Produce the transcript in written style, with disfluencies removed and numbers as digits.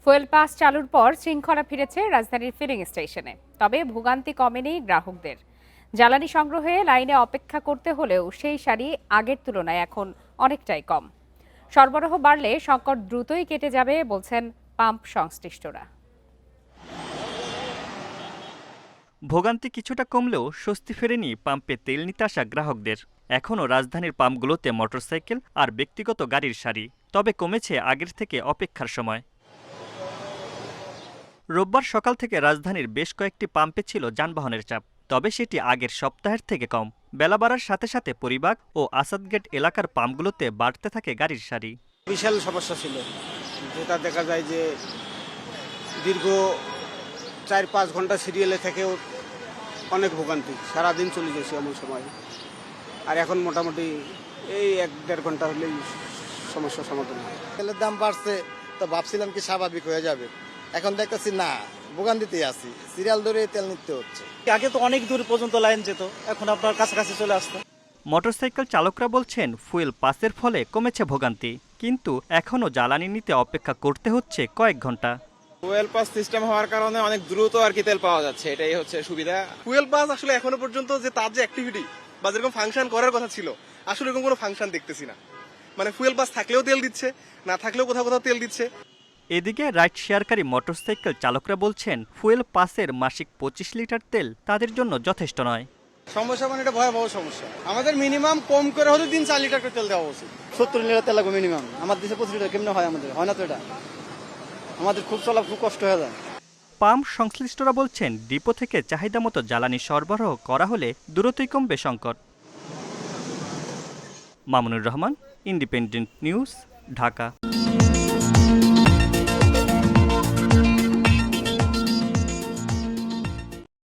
Fuel pass চালুর পর শৃঙ্খলা ফিরেছে রাজধানীর ফিলিং স্টেশনে। তবে ভোগান্তি কমেনি গ্রাহকদের। জ্বালানি সংগ্রহে লাইনে অপেক্ষা করতে হলেও সেই সারি আগের তুলনায় এখন অনেকটাই কম। সরবরাহ বাড়লে সংকট দ্রুতই কেটে যাবে বলছেন পাম্প সংশ্লিষ্টরা। ভোগান্তি কিছুটা কমলেও স্বস্তি ফেরেনি পাম্পে তেল নিতে আসা গ্রাহকদের। এখনও রাজধানীর পাম্পগুলোতে মোটরসাইকেল আর ব্যক্তিগত গাড়ির সারি, তবে কমেছে আগের থেকে অপেক্ষার সময়। রোববার সকাল থেকে রাজধানীর বেশ কয়েকটি পাম্পে ছিল যানবাহনের চাপ, তবে সেটি আগের সপ্তাহের থেকে কম। বেলা বাড়ার সাথে সাথে পরিবাগ ও আসাদগেট এলাকার পাম্পগুলোতে বাড়তে থাকে গাড়ির সারি। বিশাল সমস্যা ছিল, যেটা দেখা যায় যে দীর্ঘ 4-5 ঘন্টা সিরিয়ালে থেকেও অনেক ভোগান্তি, সারাদিন চলে গেছে এমন সময়। আর এখন মোটামুটি এই 1-1.5 ঘন্টা হলেই সমস্যার সমাধান হয়। তেলের দাম বাড়ছে, তো ভাবছিলাম কি স্বাভাবিক হয়ে যাবে, এখন দেখতেছি না, ভোগান্তিতেই আছি, সিরিয়াল ধরে তেল নিতে হচ্ছে। আগে তো অনেক দূর পর্যন্ত লাইন যেত, এখন আপনার কাছাকাছি চলে আসতো। মোটরসাইকেল চালকরা বলছেন ফুয়েল পাসের ফলে কমেছে ভোগান্তি, কিন্তু এখনও জ্বালানি নিতে অপেক্ষা করতে হচ্ছে কয়েক ঘন্টা। ফুয়েল পাস সিস্টেম হওয়ার কারণে অনেক দ্রুত আর কি তেল পাওয়া যাচ্ছে, এটাই হচ্ছে সুবিধা। ফুয়েল পাস আসলে এখনো পর্যন্ত যে তার যে অ্যাক্টিভিটি বা যেরকম ফাংশন করার কথা ছিল, আসলে এরকম কোনো ফাংশন দেখতেছি না। মানে ফুয়েল পাস থাকলেও তেল দিচ্ছে, না থাকলেও কোথাও কোথাও তেল দিচ্ছে। এদিকে রাইড শেয়ারকারী মোটরসাইকেল চালকরা বলছেন ফুয়েল পাসের মাসিক 25 লিটার তেল তাদের জন্য যথেষ্ট নয়। সমস্যা মানে এটা ভয়াবহ সমস্যা। আমাদের মিনিমাম কম করে হলে 3-4 লিটার করে তেল দেওয়া উচিত। 70 লিটার তেল লাগবে মিনিমাম। আমার দেশে 25 লিটার কেমনে হয়? আমাদের হয় না তো, এটা আমাদের খুব চলা খুব কষ্ট হয়ে যায়। পাম্প সংশ্লিষ্টরা বলছেন ডিপো থেকে চাহিদা মতো জ্বালানি সরবরাহ করা হলে দ্রুতই কমবে সংকট। Mamunur Rahman, independent news, Dhaka.